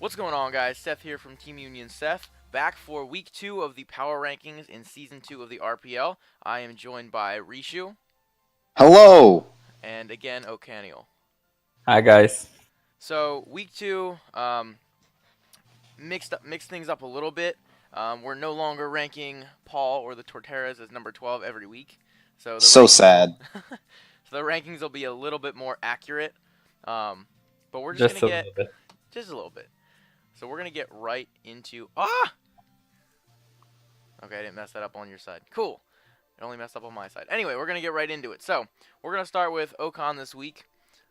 What's going on, guys? Seth here from Team Union Seth, back for week 2 of the power rankings in season 2 of the RPL. I am joined by Rishu Hello. and again O'Caniel. Hi guys. So week 2 mixed things up a little bit. We're no longer ranking Paul or the Torteras as number 12 every week. So the So rankings, sad. so the rankings will be a little bit more accurate. But we're just Just gonna a get little bit. just a little bit. So we're gonna get right into Okay, I didn't mess that up on your side. Cool. It only messed up on my side. Anyway, we're going to get right into it. So, we're going to start with Ocon this week.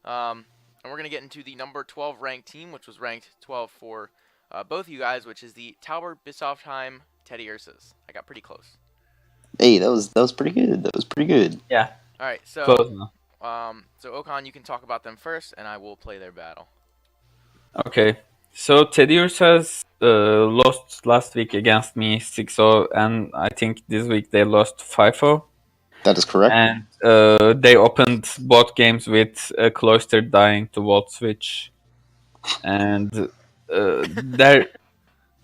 And we're going to get into the number 12 ranked team, which was ranked 12 for both of you guys, which is the Tauber Bisoftheim Teddy Ursas. I got pretty close. Hey, that was pretty good. That was pretty good. Yeah, All right, close enough. so Ocon, you can talk about them first, and I will play their battle. Okay. So Teddy has lost last week against me 6-0, and I think this week they lost 5-0. That is correct. And they opened both games with Cloister dying to Volt Switch. And there,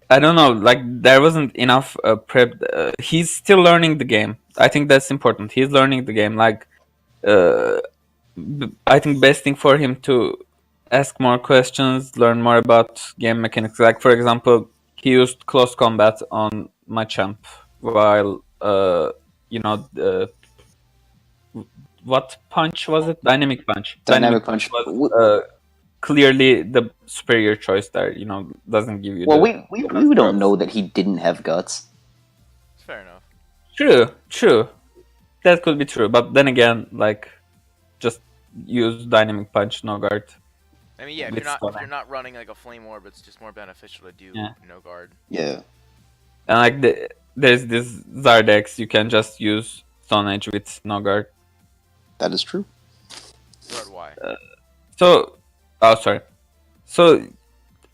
I don't know, like there wasn't enough prep. He's still learning the game. I think that's important. He's learning the game. Like, I think best thing for him to ask more questions, learn more about game mechanics. Like for example, he used close combat on my champ, while what punch was it? Dynamic punch. Dynamic punch. Was clearly the superior choice there. Doesn't give you Well, the we don't know that he didn't have guts. It's fair enough. True. That could be true, but then again, like, just use dynamic punch, no guard. I mean, yeah, if With you're not running like a flame orb, it's just more beneficial to do no guard. Yeah. And like there's this Zardex, you can just use Stone Edge with no guard. That is true. Guard Y. Sorry. So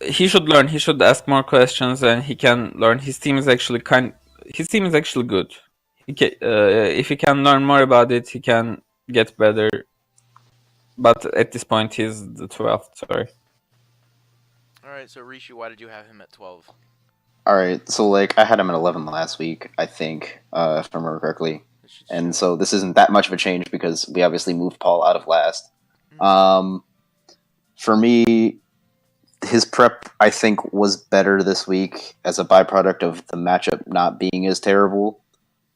he should learn. He should ask more questions, and he can learn. His team is actually good. If he can learn more about it, he can get better. But at this point, he's the 12th. Sorry. All right, so Rishi, why did you have him at 12? All right. So I had him at 11 last week, I think, if I remember correctly. And so this isn't that much of a change because we obviously moved Paul out of last. For me, his prep, I think, was better this week as a byproduct of the matchup not being as terrible.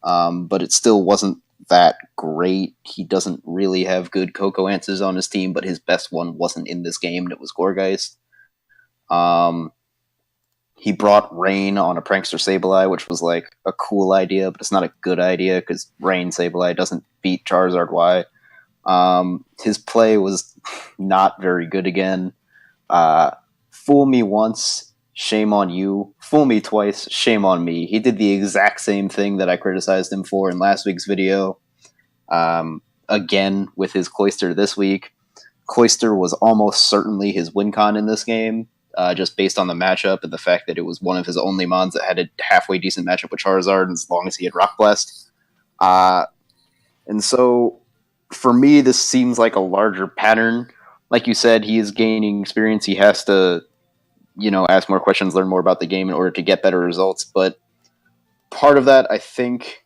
But it still wasn't that great. He doesn't really have good Coco answers on his team, but his best one wasn't in this game, and it was Gorgeist. He brought Rain on a Prankster Sableye, which was like a cool idea, but it's not a good idea because Rain Sableye doesn't beat Charizard Y. His play was not very good again. Fool me once, shame on you. Fool me twice, shame on me. He did the exact same thing that I criticized him for in last week's video. Again, with his Cloister this week. Cloister was almost certainly his win con in this game, just based on the matchup and the fact that it was one of his only mons that had a halfway decent matchup with Charizard as long as he had Rock Blast. And so, for me, this seems like a larger pattern. Like you said, he is gaining experience. He has to, ask more questions, learn more about the game in order to get better results. But part of that, I think,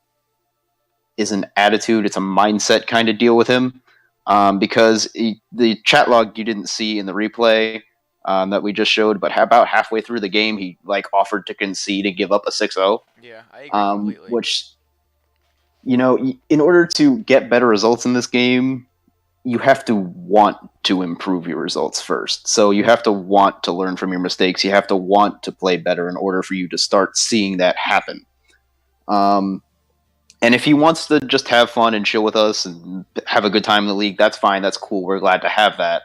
is an attitude. It's a mindset kind of deal with him. Because the chat log you didn't see in the replay that we just showed, but about halfway through the game, he offered to concede and give up a 6-0. Yeah, I agree completely. Which, in order to get better results in this game, you have to want to improve your results first. So you have to want to learn from your mistakes. You have to want to play better in order for you to start seeing that happen. And if he wants to just have fun and chill with us and have a good time in the league, that's fine. That's cool. We're glad to have that.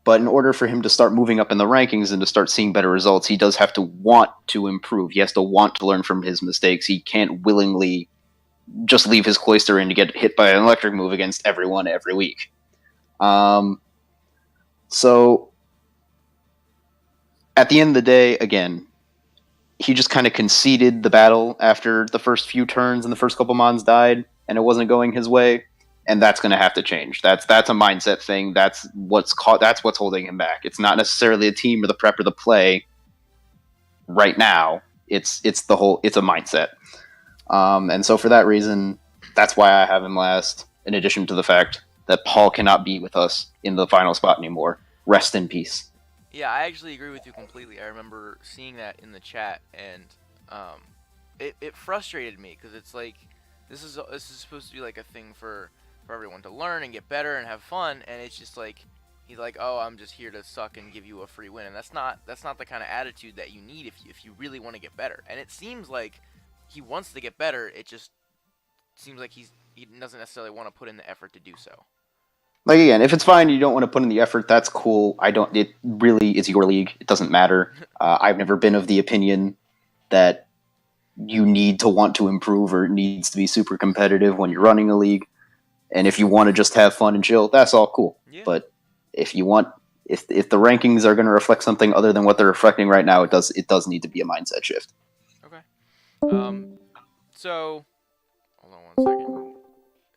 But in order for him to start moving up in the rankings and to start seeing better results, he does have to want to improve. He has to want to learn from his mistakes. He can't willingly just leave his Cloister in to get hit by an electric move against everyone every week. So, at the end of the day, again, he just kind of conceded the battle after the first few turns and the first couple mons died, and it wasn't going his way. and that's going to have to change. That's a mindset thing. That's what's holding him back. It's not necessarily a team or the prep or the play right now. It's a mindset. And so for that reason, that's why I have him last. In addition to the fact that Paul cannot be with us in the final spot anymore. Rest in peace. Yeah, I actually agree with you completely. I remember seeing that in the chat, and it frustrated me because it's like this is supposed to be like a thing for everyone to learn and get better and have fun, and it's just like he's like, oh, I'm just here to suck and give you a free win, and that's not the kind of attitude that you need if you really want to get better. And it seems like he wants to get better. It just seems like he doesn't necessarily want to put in the effort to do so. Like, again, if it's fine, you don't want to put in the effort, that's cool. It really is your league. It doesn't matter. I've never been of the opinion that you need to want to improve or it needs to be super competitive when you're running a league. And if you want to just have fun and chill, that's all cool. Yeah. But if the rankings are going to reflect something other than what they're reflecting right now, it does need to be a mindset shift. Okay. So hold on 1 second.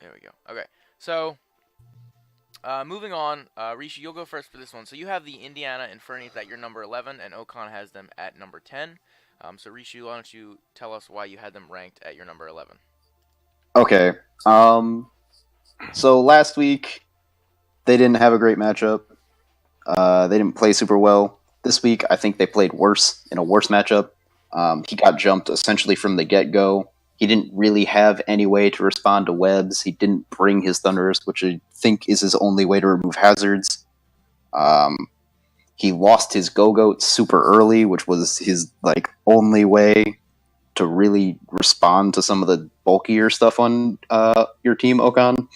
There we go. Okay. So moving on, Rishi, you'll go first for this one. So you have the Indiana Infernies at your number 11, and Okan has them at number 10. So Rishi, why don't you tell us why you had them ranked at your number 11? Okay. So last week, they didn't have a great matchup. They didn't play super well. This week, I think they played worse in a worse matchup. He got jumped essentially from the get-go. He didn't really have any way to respond to webs. He didn't bring his Thunderous, which I think is his only way to remove hazards. He lost his Go-Goat super early, which was his only way to really respond to some of the bulkier stuff on your team, Okan.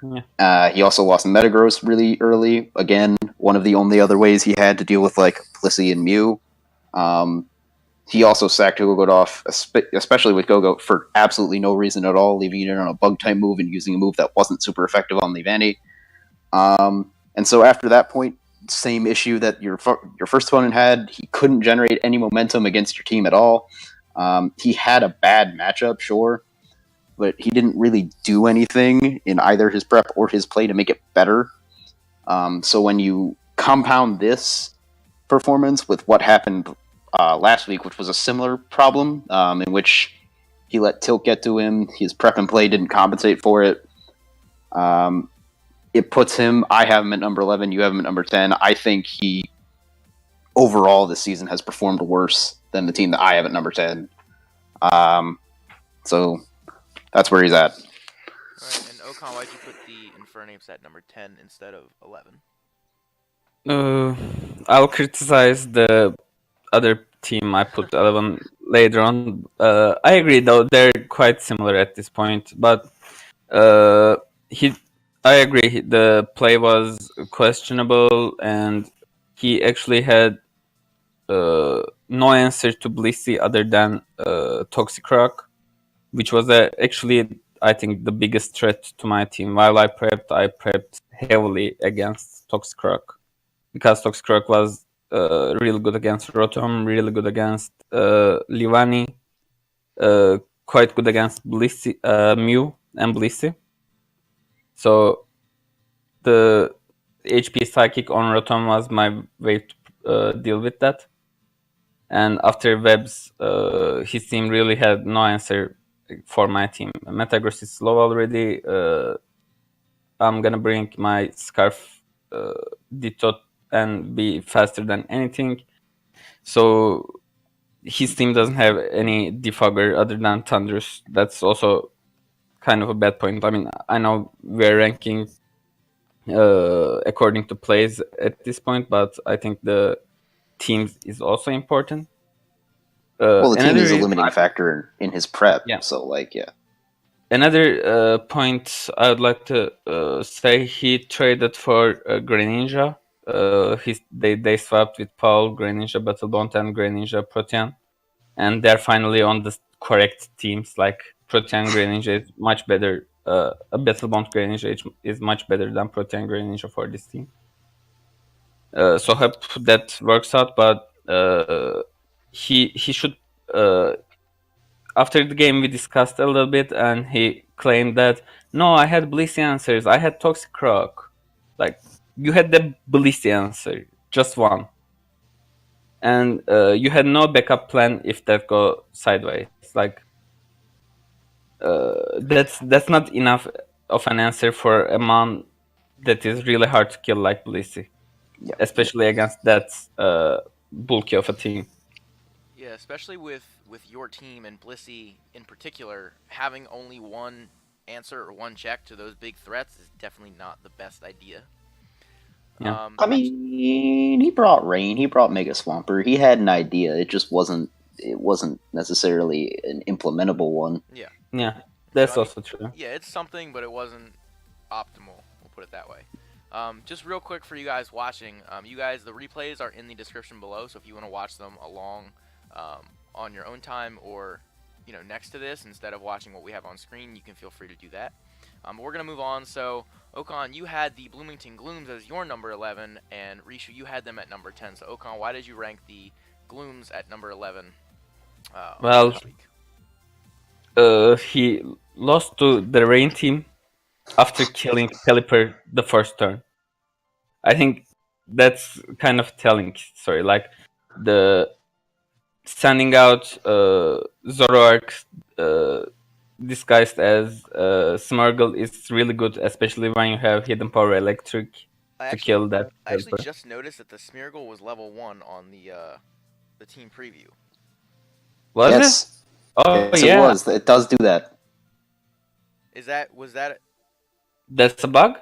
Yeah. He also lost Metagross really early. Again, one of the only other ways he had to deal with Blissey and Mew. He also sacked Go-Goat off, especially with Go-Goat, for absolutely no reason at all, leaving it on a bug-type move and using a move that wasn't super effective on Leavanny. And so after that point, same issue that your first opponent had. He couldn't generate any momentum against your team at all. He had a bad matchup, sure, but he didn't really do anything in either his prep or his play to make it better. So when you compound this performance with what happened last week, which was a similar problem, in which he let Tilt get to him, his prep and play didn't compensate for it. It puts him, I have him at number 11, you have him at number 10. I think he, overall this season, has performed worse than the team that I have at number 10. So that's where he's at. All right, and Okan, why'd you put the Infernape at number 10 instead of 11? I'll criticize the other team I put 11 later on. I agree, though, they're quite similar at this point. But I agree, the play was questionable, and he actually had no answer to Blissey other than Toxicroak, which was actually, I think, the biggest threat to my team. While I prepped heavily against Toxicroak, because Toxicroak was really good against Rotom, really good against Leavanny, quite good against Blissey, Mew and Blissey. So the HP Psychic on Rotom was my way to deal with that. And after webs, his team really had no answer for my team. Metagross is slow already. I'm gonna bring my Scarf Ditto and be faster than anything. So his team doesn't have any defogger other than Thunderous. That's also kind of a bad point. I mean, I know we're ranking according to plays at this point, but I think the teams is also important. Well, the team is a limiting factor in his prep. Yeah. So, yeah. Another point I would like to say, he traded for Greninja. They swapped with Paul, Greninja Battlebond, and Greninja Protean. And they're finally on the correct teams. Like, Protean Greninja is much better. A Battlebond Greninja is much better than Protean Greninja for this team. So hope that works out, but he should... after the game we discussed a little bit, and he claimed that no, I had Blissey answers, I had Toxic Rock. Like, you had the Blissey answer, just one, and you had no backup plan if that go sideways. Like, that's not enough of an answer for a mon that is really hard to kill like Blissey, Yeah. especially against that bulky of a team. Yeah, especially with your team and Blissey in particular, having only one answer or one check to those big threats is definitely not the best idea. Yeah. I mean, he brought Rain, he brought Mega Swampert. He had an idea. It just wasn't. It wasn't necessarily an implementable one. Yeah. Yeah, that's So, I mean, also true. yeah, it's something, but it wasn't optimal. We'll put it that way. Just real quick for you guys watching, you guys, the replays are in the description below. So if you want to watch them along on your own time, or next to this instead of watching what we have on screen, you can feel free to do that. But we're gonna move on. So Okan, you had the Bloomington Glooms as your number 11, and Rishu, you had them at number 10. So Okan, why did you rank the Glooms at number 11? Well, this week? He lost to the Rain team after killing Pelipper the first turn. I think that's kind of telling story. Like, the sending out Zoroark disguised as Smurgle is really good, especially when you have Hidden Power Electric to kill that. I actually Pelipper. just noticed that the Smeargle was level 1 on the team preview. Was it? Yes, Oh yes, yeah, it was. It does do that. Was that that's a bug.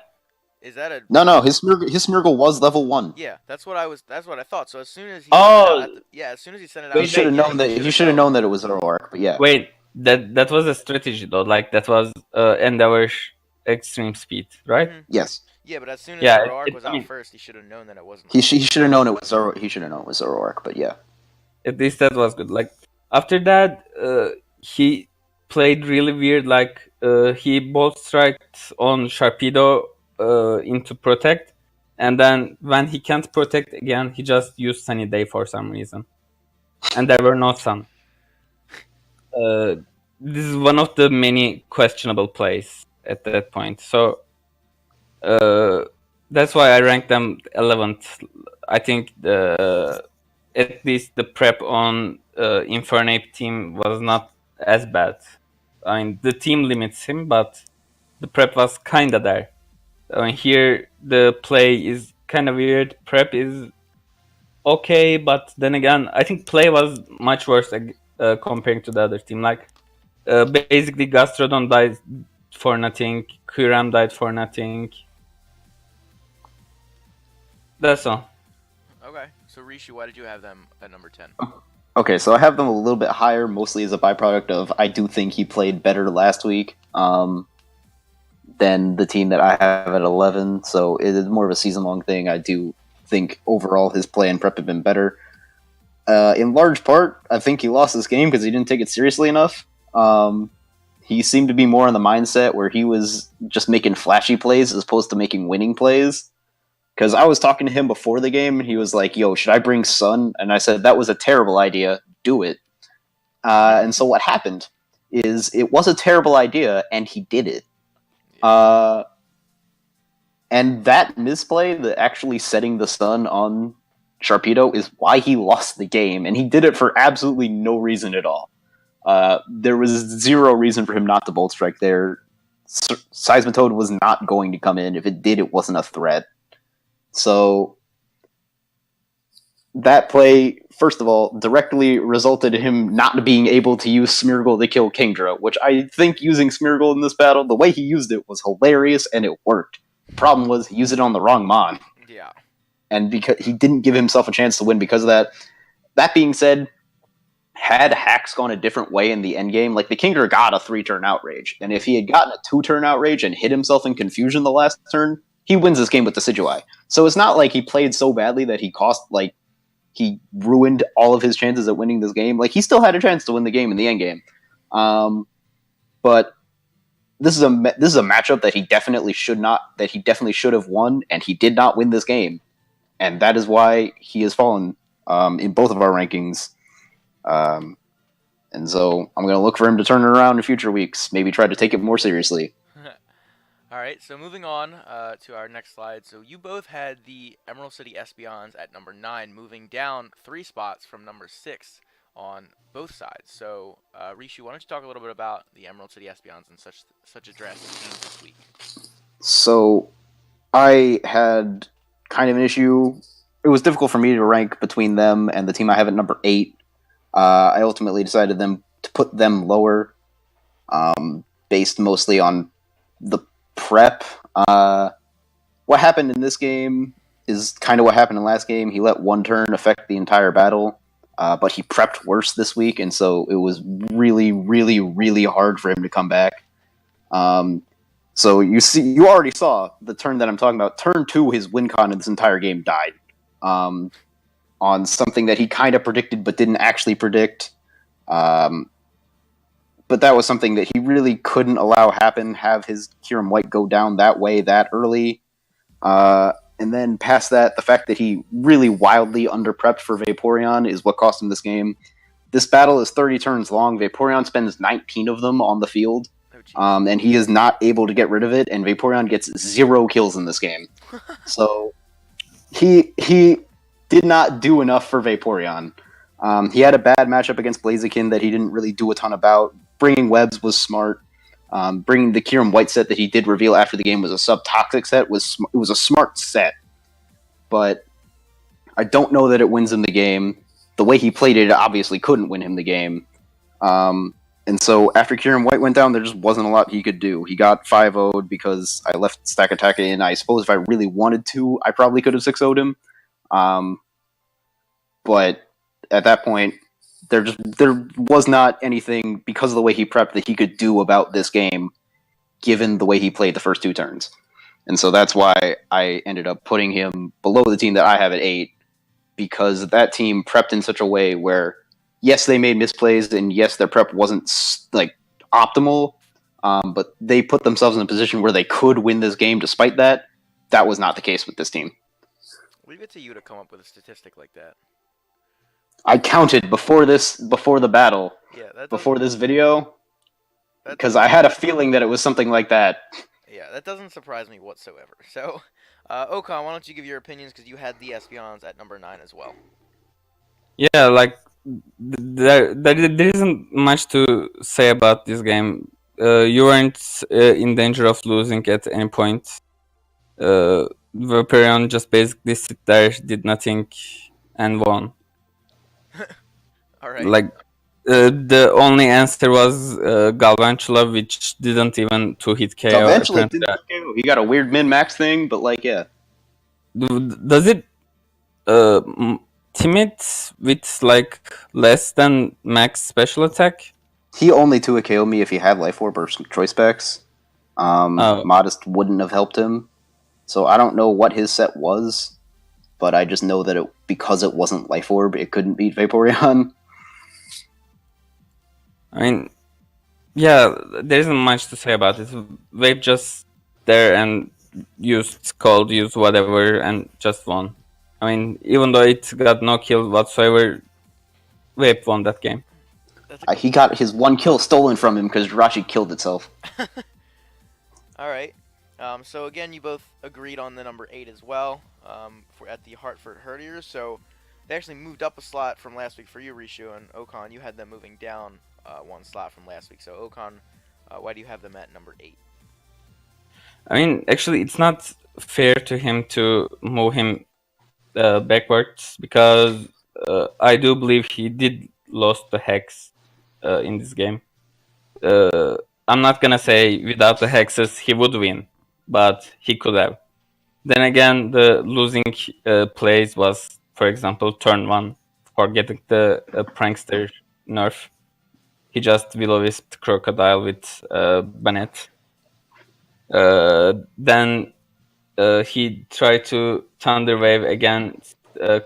is that a No, his Smeargle was level 1. Yeah, that's what I thought. So as soon as he Oh, as soon as he sent it out, You Wait, should have wait, known that. You should have known that it was Zoroark. But yeah, wait. That was a strategy though. Like, that was Endeavor's extreme speed, right? Mhm. yes, Yeah, but as soon as Yeah, Zoroark was I out mean, first, he should have known that it wasn't. he should have known it was Zoro. He should have known it was Zoroark. But yeah, at least that was good. Like, after that, he played really weird. Like, he bolt striked on Sharpedo into protect, and then when he can't protect again, he just used Sunny Day for some reason, and there were no sun. This is one of the many questionable plays at that point. So that's why I ranked them 11th. I think at least the prep on Infernape team was not as bad. I mean, the team limits him, but the prep was kind of there. I mean, here the play is kind of weird. Prep is okay, but then again, I think play was much worse comparing to the other team. Like, basically, Gastrodon died for nothing. Kuram died for nothing. That's all. Okay, so Rishu, why did you have them at number 10? okay. So I have them a little bit higher, mostly as a byproduct of I do think he played better last week than the team that I have at 11. So it is more of a season-long thing. I do think overall his play and prep have been better. In large part, I think he lost this game because he didn't take it seriously enough. He seemed to be more in the mindset where he was just making flashy plays as opposed to making winning plays. Because I was talking to him before the game, and he was like, "Yo, should I bring Sun?" And I said, "That was a terrible idea. Do it." And so what happened is it was a terrible idea, and he did it. And that misplay, the actually setting the Sun on Sharpedo, is why he lost the game, and he did it for absolutely no reason at all. There was zero reason for him not to Bolt Strike there. Seismitoad was not going to come in. If it did, it wasn't a threat. So that play, first of all, directly resulted in him not being able to use Smeargle to kill Kingdra, which I think using Smeargle in this battle, the way he used it was hilarious and it worked. The problem was he used it on the wrong Mon. Yeah. And because he didn't give himself a chance to win because of that. That being said, had Hacks gone a different way in the end game, like the Kingdra got a 3-turn outrage, and if he had gotten a 2-turn outrage and hit himself in confusion the last turn, he wins this game with the Decidueye. So it's not like he played so badly that he ruined all of his chances at winning this game. Like, he still had a chance to win the game in the end game. But this is a matchup that he definitely should have won, and he did not win this game. And that is why he has fallen in both of our rankings. And so I'm going to look for him to turn it around in future weeks. Maybe try to take it more seriously. All right, so moving on to our next slide. So you both had the Emerald City Espeons at number 9, moving down 3 spots from number 6 on both sides. So, Rishu, why don't you talk a little bit about the Emerald City Espeons and such a drastic change this week? So I had kind of an issue. It was difficult for me to rank between them and the team I have at number 8. I ultimately decided to put them lower, based mostly on the prep. What happened in this game is kind of what happened in last game. He let one turn affect the entire battle, but he prepped worse this week, and so it was really, really, really hard for him to come back. So you already saw the turn that I'm talking about. Turn 2, his win con in this entire game died. On something that he kind of predicted but didn't actually predict. But that was something that he really couldn't allow happen, have his Kirim White go down that way that early. And then past that, the fact that he really wildly underprepped for Vaporeon is what cost him this game. This battle is 30 turns long. Vaporeon spends 19 of them on the field. And he is not able to get rid of it, and Vaporeon gets 0 kills in this game. So he did not do enough for Vaporeon. He had a bad matchup against Blaziken that he didn't really do a ton about. Bringing webs was smart. Bringing the Kirim White set that he did reveal after the game was a sub-toxic set. It was a smart set. But I don't know that it wins him the game. The way he played it obviously couldn't win him the game. And so after Kirim White went down, there just wasn't a lot he could do. He got 5-0'd because I left Stack Attack in. I suppose if I really wanted to, I probably could have 6-0'd him. But at that point, there was not anything, because of the way he prepped, that he could do about this game, given the way he played the first 2 turns. And so that's why I ended up putting him below the team that I have at 8, because that team prepped in such a way where, yes, they made misplays, and yes, their prep wasn't like optimal, but they put themselves in a position where they could win this game despite that. That was not the case with this team. Leave it to you to come up with a statistic like that. I counted before the battle, before this video, because I had a feeling that it was something like that. Yeah, that doesn't surprise me whatsoever. So, Okan, why don't you give your opinions, because you had the Espeons at number 9 as well. Yeah, like there isn't much to say about this game. You weren't in danger of losing at any point. Vaporeon just basically sit there, did nothing, and won. All right. Like the only answer was Galvantula, which didn't even 2-hit KO. Galvantula didn't KO. He got a weird min-max thing, but like, yeah. Does it timid with like less than max special attack? He only 2-hit KO me if he had Life Orb or some choice specs. Modest wouldn't have helped him. So I don't know what his set was, but I just know that because it wasn't Life Orb, it couldn't beat Vaporeon. I mean, yeah, there isn't much to say about it. Vape just there and used Scald, used whatever, and just won. I mean, even though it got no kill whatsoever, Vape won that game. He got his 1 kill stolen from him because Jirachi killed itself. All right. So again, you both agreed on the number 8 as well, at the Hartford Herdiers. So they actually moved up a slot from last week for you, Rishu, and Okan. You had them moving down 1 slot from last week. So Okan, why do you have them at number 8? I mean, actually, it's not fair to him to move him backwards, because I do believe he did lost the Hex in this game. I'm not gonna say without the Hexes he would win, but he could have. Then again, the losing plays was, for example, turn 1 for getting the Prankster nerf. He just Will-O-Wisped Crocodile with Bennett. Then he tried to Thunder Wave again,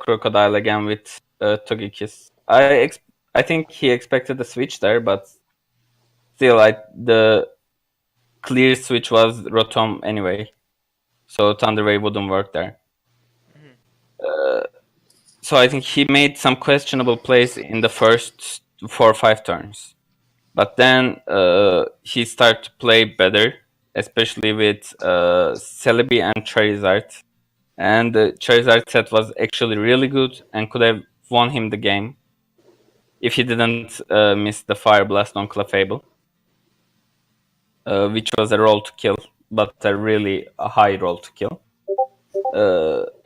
Crocodile again with Togekiss. I think he expected a switch there, but still, the clear switch was Rotom anyway, so Thunder Wave wouldn't work there. So I think he made some questionable plays in the first 4 or 5 turns. But then he started to play better, especially with Celebi and Charizard. And the Charizard set was actually really good and could have won him the game if he didn't miss the Fire Blast on Clefable, which was a roll to kill, but a really high roll to kill.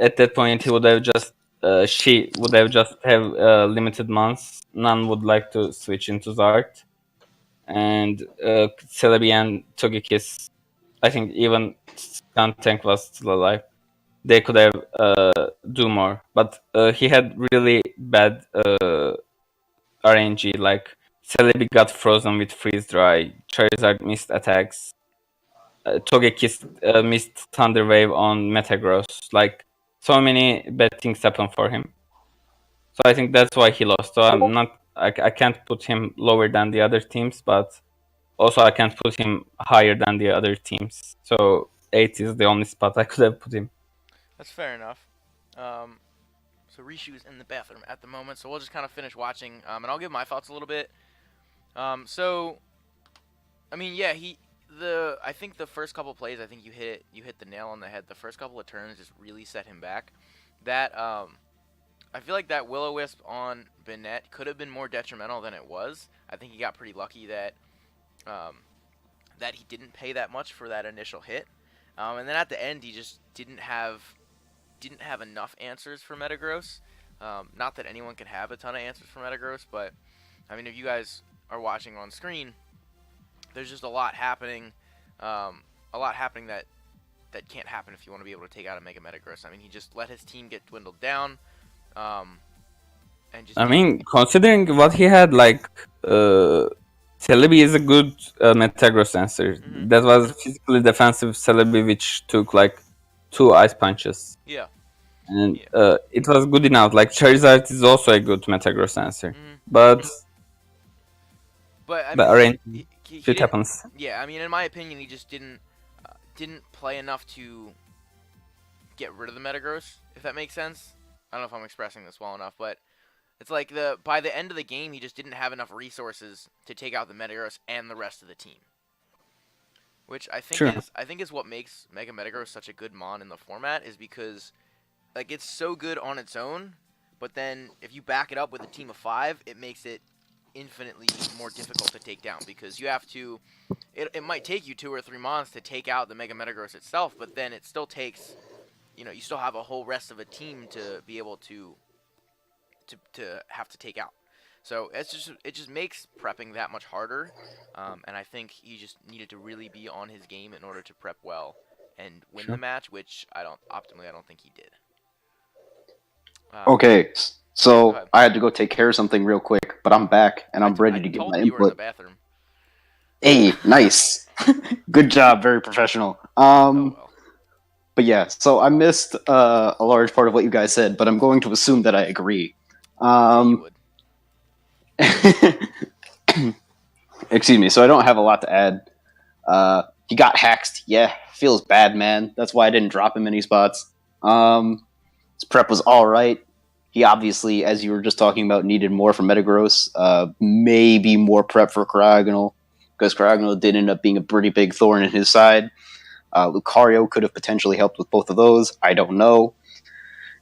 At that point, he would have just she would have just have limited mons. None would like to switch into Zard, and Celebi and Togekiss. I think even Skuntank was still alive. They could have do more, but he had really bad RNG. Like Celebi got frozen with freeze dry. Charizard missed attacks. Togekiss missed Thunder Wave on Metagross. Like so many bad things happened for him. So I think that's why he lost. So I'm not. I can't put him lower than the other teams, but also I can't put him higher than the other teams. So 8 is the only spot I could have put him. That's fair enough. So Rishu is in the bathroom at the moment, so we'll just kind of finish watching, and I'll give my thoughts a little bit. So, I mean, yeah, I think the first couple plays, I think you hit the nail on the head. The first couple of turns just really set him back. That, I feel like that Will-O-Wisp on Bennett could have been more detrimental than it was. I think he got pretty lucky that, that he didn't pay that much for that initial hit. And then at the end, he just didn't have enough answers for Metagross. Not that anyone can have a ton of answers for Metagross, but I mean, if you guys are watching on screen, there's just a lot happening that can't happen if you want to be able to take out a Mega Metagross. I mean, he just let his team get dwindled down, and just. I mean, considering what he had, like Celebi is a good Metagross answer. Mm-hmm. That was physically defensive Celebi, which took like 2 ice punches. Yeah. And it was good enough. Like Charizard is also a good Metagross answer, but I mean, the arrange he shit happens. Yeah, I mean, in my opinion, he just didn't play enough to get rid of the Metagross. If that makes sense. I don't know if I'm expressing this well enough, but it's like by the end of the game, he just didn't have enough resources to take out the Metagross and the rest of the team. Which I think is what makes Mega Metagross such a good mon in the format, is because like it's so good on its own, but then if you back it up with a team of 5, it makes it infinitely more difficult to take down, because you have to. It might take you 2 or 3 mons to take out the Mega Metagross itself, but then it still takes. You still have a whole rest of a team to be able to have to take out. So it just makes prepping that much harder, and I think he just needed to really be on his game in order to prep well and win the match, which I don't think he did. Okay, so I had to go take care of something real quick, but I'm back and I'm ready to give my you were in the input. bathroom. Hey, nice, good job, very professional. Oh, well. But yeah, so I missed a large part of what you guys said, but I'm going to assume that I agree. You would. Excuse me. So I don't have a lot to add. He got haxed. Yeah, feels bad, man. That's why I didn't drop him any spots. His prep was all right. He obviously, as you were just talking about, needed more for Metagross. Maybe more prep for Cryogonal, because Cryogonal did end up being a pretty big thorn in his side. Lucario could have potentially helped with both of those. I don't know.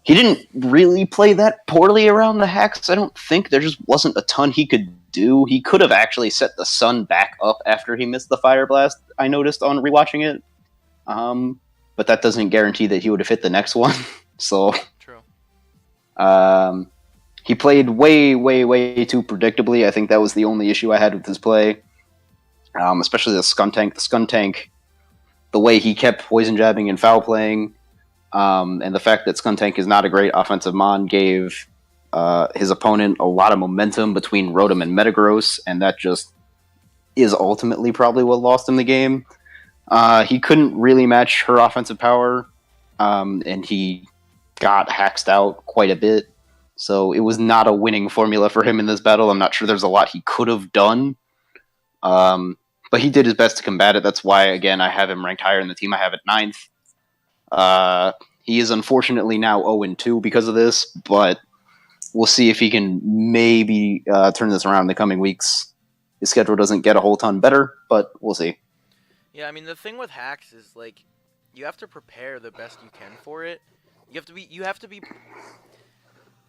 He didn't really play that poorly around the hacks, I don't think. There just wasn't a ton he could do. He could have actually set the sun back up after he missed the Fire Blast, I noticed on rewatching it. But that doesn't guarantee that he would have hit the next one. So, True. He played way, way, way too predictably. I think that was the only issue I had with his play. Especially the Skuntank. The Skuntank, the way he kept poison jabbing and foul playing, and the fact that Skuntank is not a great offensive mon gave his opponent a lot of momentum between Rotom and Metagross, and that just is ultimately probably what lost him the game. He couldn't really match her offensive power, and he got haxed out quite a bit. So it was not a winning formula for him in this battle. I'm not sure there's a lot he could have done. But he did his best to combat it. That's why, again, I have him ranked higher in the team. I have it 9th. He is unfortunately now 0-2 because of this, but we'll see if he can maybe turn this around in the coming weeks. His schedule doesn't get a whole ton better, but we'll see. Yeah, I mean the thing with hacks is like you have to prepare the best you can for it. You have to be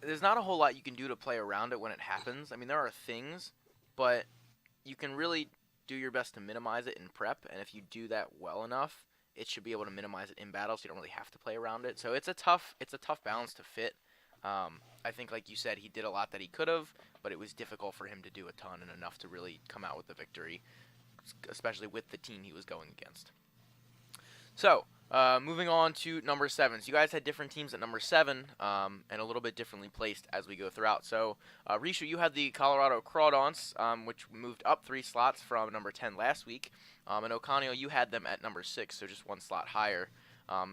there's not a whole lot you can do to play around it when it happens. I mean there are things, but you can really do your best to minimize it in prep, and if you do that well enough, it should be able to minimize it in battle, so you don't really have to play around it. So it's a tough balance to fit. I think, like you said, he did a lot that he could have, but it was difficult for him to do a ton and enough to really come out with the victory, especially with the team he was going against. So, moving on to number 7. So you guys had different teams at number 7, and a little bit differently placed as we go throughout. So, Rishu, you had the Colorado Crawdons, which moved up 3 slots from number 10 last week. And Okanio, you had them at number 6, so just 1 slot higher.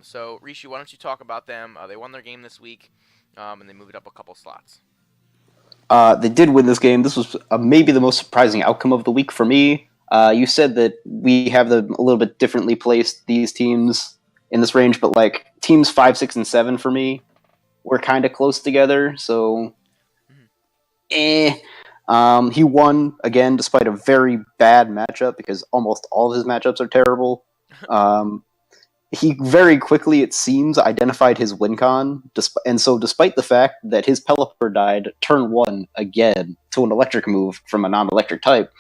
So, Rishu, why don't you talk about them? They won their game this week, and they moved up a couple slots. They did win this game. This was maybe the most surprising outcome of the week for me. You said that we have them a little bit differently placed, these teams in this range, but like teams 5, 6, and 7 for me were kind of close together. So, he won again despite a very bad matchup because almost all of his matchups are terrible. He very quickly, it seems, identified his win con, and so despite the fact that his Pelipper died turn 1 again to an electric move from a non-electric type,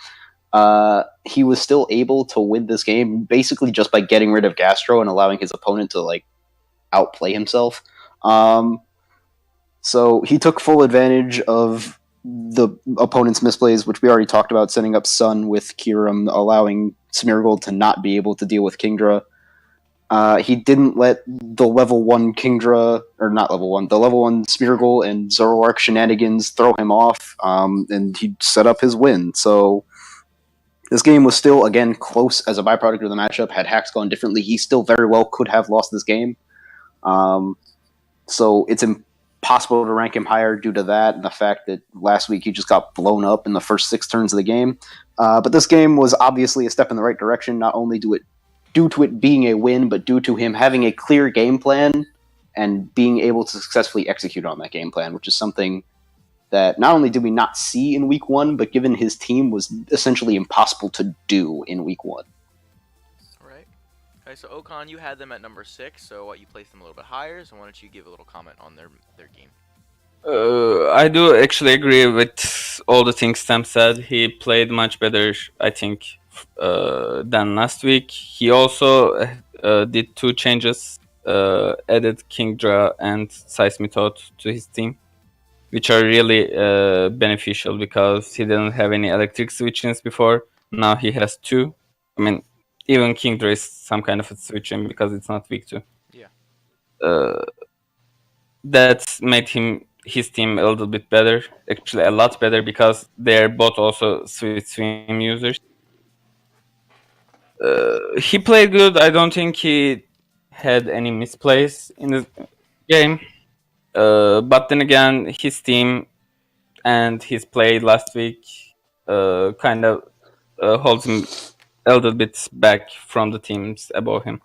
he was still able to win this game basically just by getting rid of Gastro and allowing his opponent to like outplay himself. So he took full advantage of the opponent's misplays, which we already talked about, setting up Sun with Kiram, allowing Smeargold to not be able to deal with Kingdra. He didn't let the level 1 Kingdra, or not level 1, the level 1 Smeargle and Zoroark shenanigans throw him off, and he set up his win. So this game was still, again, close as a byproduct of the matchup. Had hacks gone differently, he still very well could have lost this game. So it's impossible to rank him higher due to that and the fact that last week he just got blown up in the first 6 turns of the game. But this game was obviously a step in the right direction, not only due to it being a win, but due to him having a clear game plan and being able to successfully execute on that game plan, which is something that not only did we not see in week 1, but given his team was essentially impossible to do in week 1. All right. Okay, so Okan, you had them at number 6, so you placed them a little bit higher, so why don't you give a little comment on their game? I do actually agree with all the things Sam said. He played much better, I think, than last week. He also did 2 changes, added Kingdra and Seismitoad to his team, which are really beneficial because he didn't have any electric switch-ins before. Now he has 2. I mean, even Kingdra is some kind of a switch-in because it's not weak 2. Yeah. That's made his team a little bit better, actually a lot better, because they're both also Sweet Swim users. He played good. I don't think he had any misplays in the game. But then again, his team and his play last week kind of holds him a little bit back from the teams above him.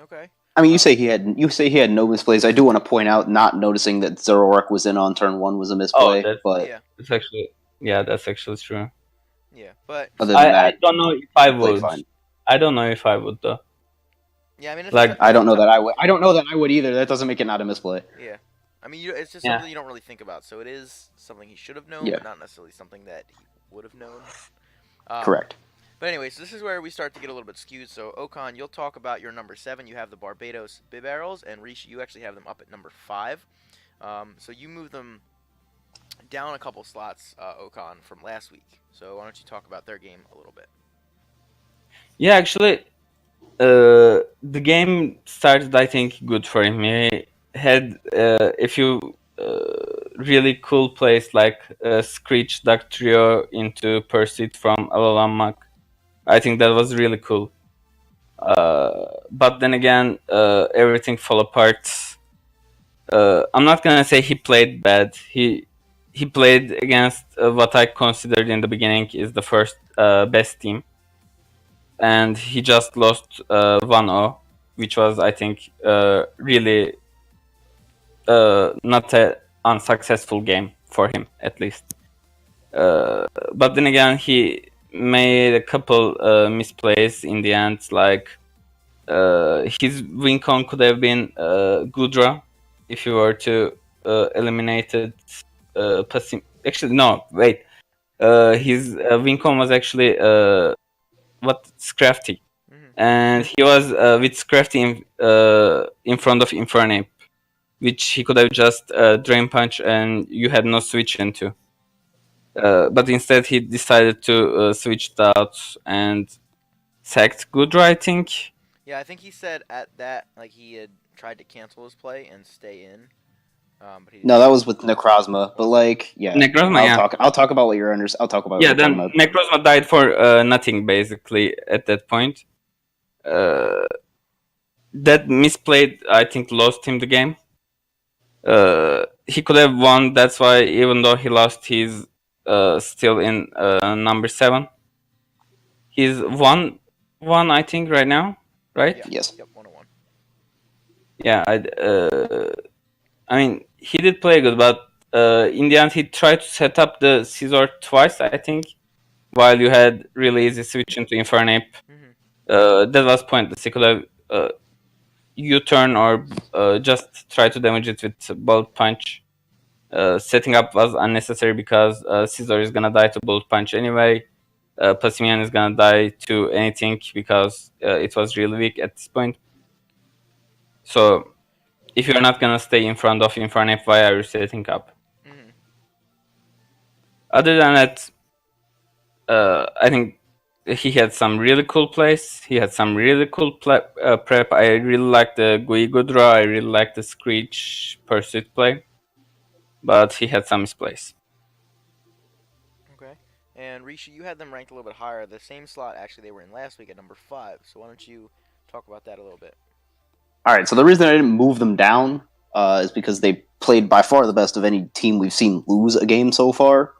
Okay. I mean, you say he had no misplays. I do want to point out, not noticing that Zoroark was in on turn 1 was a misplay. But yeah. That's actually true. Yeah, but other than that, I don't know if I would. fine. I don't know if I would though. yeah, I mean, I don't know that I would. I don't know that I would either. That doesn't make it not a misplay. Yeah, I mean, it's just something you don't really think about. So it is something he should have known, but not necessarily something that he would have known. Correct. But anyways, this is where we start to get a little bit skewed. So Okan, you'll talk about your number 7. You have the Barbados Bibarrels, and Rishi, you actually have them up at number 5. So you move them down a couple slots, Okan, from last week. So why don't you talk about their game a little bit? Yeah, actually, the game started, I think, good for him. He had a few really cool plays like Screech Duck Trio into Pursuit from Alalamak. I think that was really cool. But then again, everything fell apart. I'm not gonna say he played bad. He played against what I considered in the beginning is the first best team, and he just lost 1-0, which was, I think, really not a unsuccessful game for him, at least. But then again, he made a couple misplays in the end. Like his win con could have been Gudra if you were to eliminate it. Actually, no, wait. His win con was actually Scrafty, Mm-hmm. and he was with Scrafty in front of Infernape, which he could have just Drain Punch and you had no switch into. But instead he decided to switch it out and sacked Gudra, I think. Yeah, I think he said at that like he had tried to cancel his play and stay in, but he No, didn't. that was with Necrozma, but like, yeah, Necrozma, I'll yeah. talk. I'll talk about what you're under. I'll talk about what Yeah, you're talking then about. Necrozma died for nothing, basically, at that point. That misplayed, I think, lost him the game. He could have won, that's why, even though he lost, he's still in number 7. He's 1, I think, right now, right? Yeah. Yes. Yep. 101. Yeah, I mean, he did play good, but in the end, he tried to set up the Scizor twice, I think, while you had really easy switch into Infernape. Mm-hmm. That was pointless. He could have U-turn or just try to damage it with Bullet Punch. Setting up was unnecessary because Scizor is gonna die to Bullet Punch anyway. Passimian is gonna die to anything because it was really weak at this point. So if you're not gonna stay in front of Infernape, why are you setting up? Mm-hmm. Other than that, I think he had some really cool plays. He had some really cool prep. I really like the Gui Gudra. I really like the Screech Pursuit play. But he had some misplays. Okay. And Rishi, you had them ranked a little bit higher. The same slot actually they were in last week at number 5. So why don't you talk about that a little bit? All right. So the reason I didn't move them down is because they played by far the best of any team we've seen lose a game so far.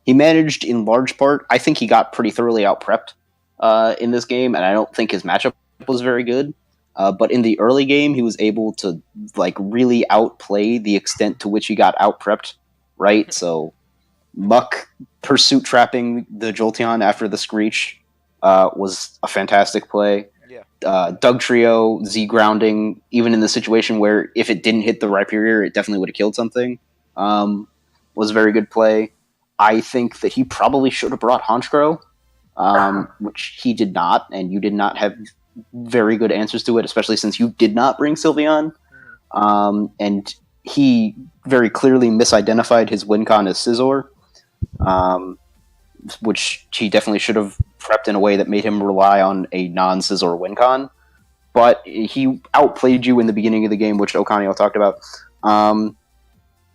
He managed in large part. I think he got pretty thoroughly out prepped in this game, and I don't think his matchup was very good. But in the early game, he was able to like really outplay the extent to which he got out prepped. Right. So Muck pursuit trapping the Jolteon after the Screech was a fantastic play. Yeah. Doug Trio, Z grounding, even in the situation where if it didn't hit the Rhyperior, it definitely would have killed something, was a very good play. I think that he probably should have brought Honchkrow, which he did not, and you did not have very good answers to it, especially since you did not bring Sylveon. And he very clearly misidentified his win-con as Scizor, which he definitely should have prepped in a way that made him rely on a non-Scizor win-con. But he outplayed you in the beginning of the game, which Okanio talked about.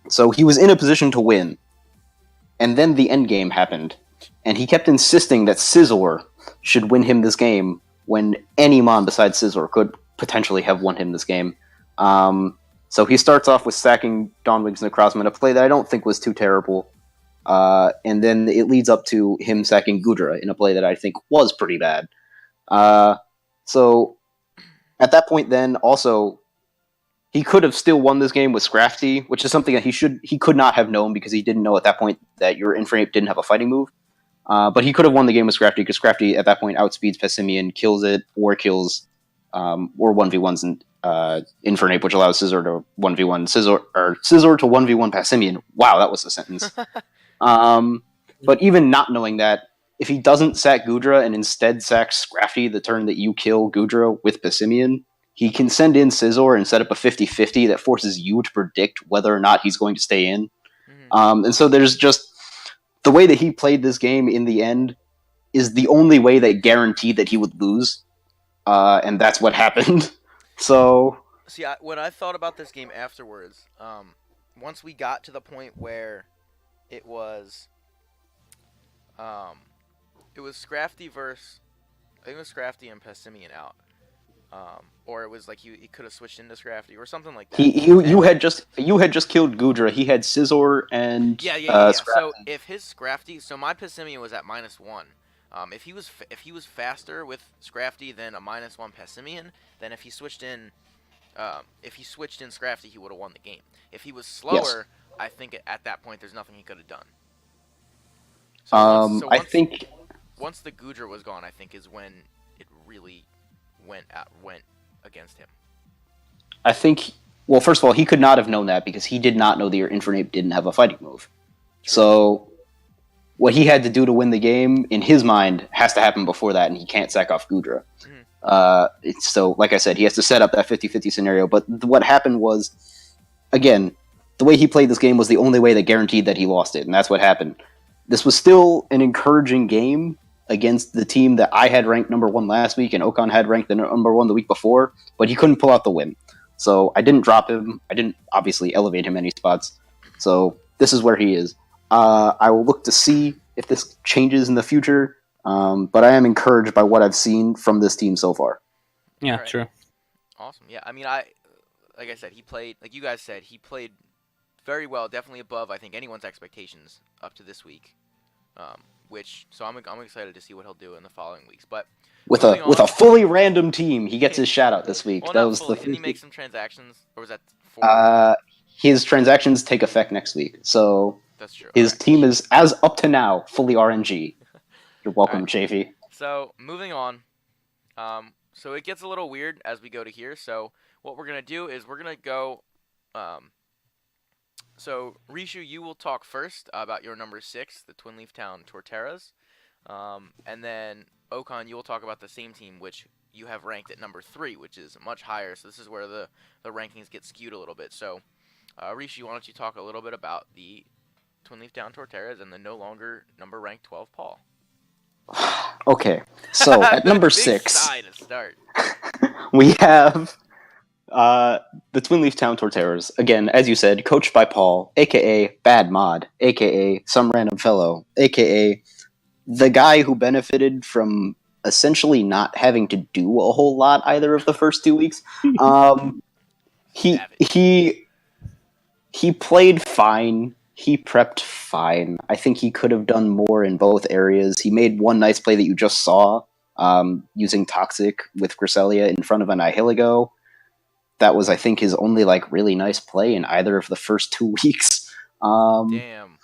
So he was in a position to win. And then the end game happened. And he kept insisting that Scizor should win him this game when any Mon besides Scizor could potentially have won him this game. So he starts off with sacking Dawnwing's Necrozma, a play that I don't think was too terrible. And then it leads up to him sacking Gudra in a play that I think was pretty bad. So at that point then, also, he could have still won this game with Scrafty, which is something that he could not have known because he didn't know at that point that your Infernape didn't have a fighting move. But he could have won the game with Scrafty because Scrafty at that point outspeeds Passimian, kills it, or kills or 1v1s and Infernape, which allows Scizor to 1v1 Scizor, or Scizor to 1v1 Passimian. Wow, that was a sentence. But even not knowing that, if he doesn't sack Gudra and instead sacks Scrafty the turn that you kill Gudra with Passimian, he can send in Scizor and set up a 50-50 that forces you to predict whether or not he's going to stay in. And so there's just the way that he played this game in the end is the only way that guaranteed that he would lose. And that's what happened. So See, when I thought about this game afterwards, once we got to the point where it was Scrafty versus, I think it was Scrafty and Passimian out. Or it was like he could have switched into Scrafty or something like that. you had just killed Gudra. He had Scizor and Yeah. Scrafty. So if his Scrafty, so my Passimian was at -1. If he was faster with Scrafty than a -1 Passimian, then if he switched in If he switched in Scrafty, he would have won the game. If he was Yes. slower, I think at that point there's nothing he could have done. So I think once the Goodra was gone, I think is when it really went against him. well, first of all, he could not have known that because he did not know the Infernape didn't have a fighting move. So what he had to do to win the game, in his mind, has to happen before that, and he can't sack off Goodra. So, like I said, he has to set up that 50-50 scenario. But what happened was, again, the way he played this game was the only way that guaranteed that he lost it, and that's what happened. This was still an encouraging game against the team that I had ranked number 1 last week, and Okan had ranked the number 1 the week before, but he couldn't pull out the win. So I didn't drop him. I didn't, obviously, elevate him any spots. So this is where he is. I will look to see if this changes in the future, but I am encouraged by what I've seen from this team so far. Yeah, Right. true. Awesome. Yeah, I mean, like I said, he played, like you guys said, he played very well, definitely above, I think, anyone's expectations up to this week. So I'm excited to see what he'll do in the following weeks. But With moving a on- fully random team, he gets his shout out this week. well, That not was fully. the Didn't he make some transactions, or was that 4? his transactions take effect next week, so That's true. his Alright. team is, as up to now, fully RNG. You're welcome, Chafee. So moving on. So it gets a little weird as we go to here. So what we're gonna do is we're gonna go. So Rishu, you will talk first about your number 6, the Twin Leaf Town Torteras, and then Okan, you will talk about the same team, which you have ranked at number 3, which is much higher. So this is where the rankings get skewed a little bit. So Rishu, why don't you talk a little bit about the Twin Leaf Town Torteras and the no longer number ranked 12 Paul. Okay, so at number Big 6, sigh to start. we have the Twin Leaf Town Torteras. Again, as you said, coached by Paul, aka Bad Mod, aka some random fellow, aka the guy who benefited from essentially not having to do a whole lot either of the first 2 weeks. He played fine. He prepped fine. I think he could have done more in both areas. He made one nice play that you just saw, using Toxic with Cresselia in front of an Nihilego. That was, I think, his only really nice play in either of the first 2 weeks. Damn.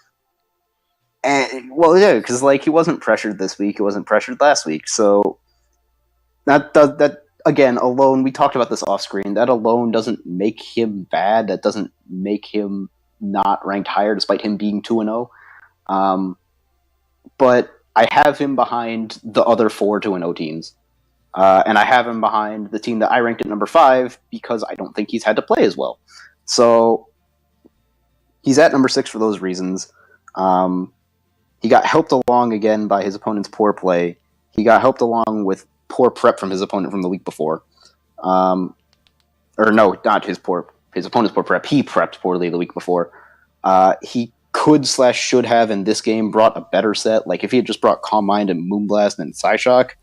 And, well, yeah, because he wasn't pressured this week. He wasn't pressured last week. So that again alone, we talked about this off screen. That alone doesn't make him bad. That doesn't make him not ranked higher, despite him being 2-0. But I have him behind the other 4 2-0 teams. And I have him behind the team that I ranked at number 5 because I don't think he's had to play as well. So he's at number 6 for those reasons. He got helped along again by his opponent's poor play. He got helped along with poor prep from his opponent from the week before. Or no, not his opponent's poor prep. He prepped poorly the week before. He could/should have in this game brought a better set. If he had just brought Calm Mind and Moonblast and Psyshock,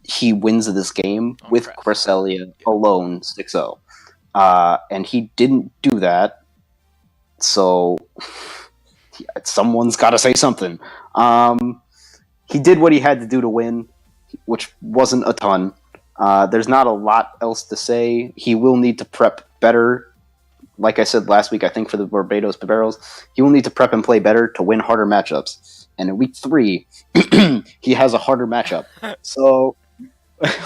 he wins this game with Cresselia alone 6-0. And he didn't do that, so someone's got to say something. He did what he had to do to win, which wasn't a ton. There's not a lot else to say. He will need to prep better. Like I said last week, I think for the Barbados Barbaros, he will need to prep and play better to win harder matchups. And in week 3, he has a harder matchup. So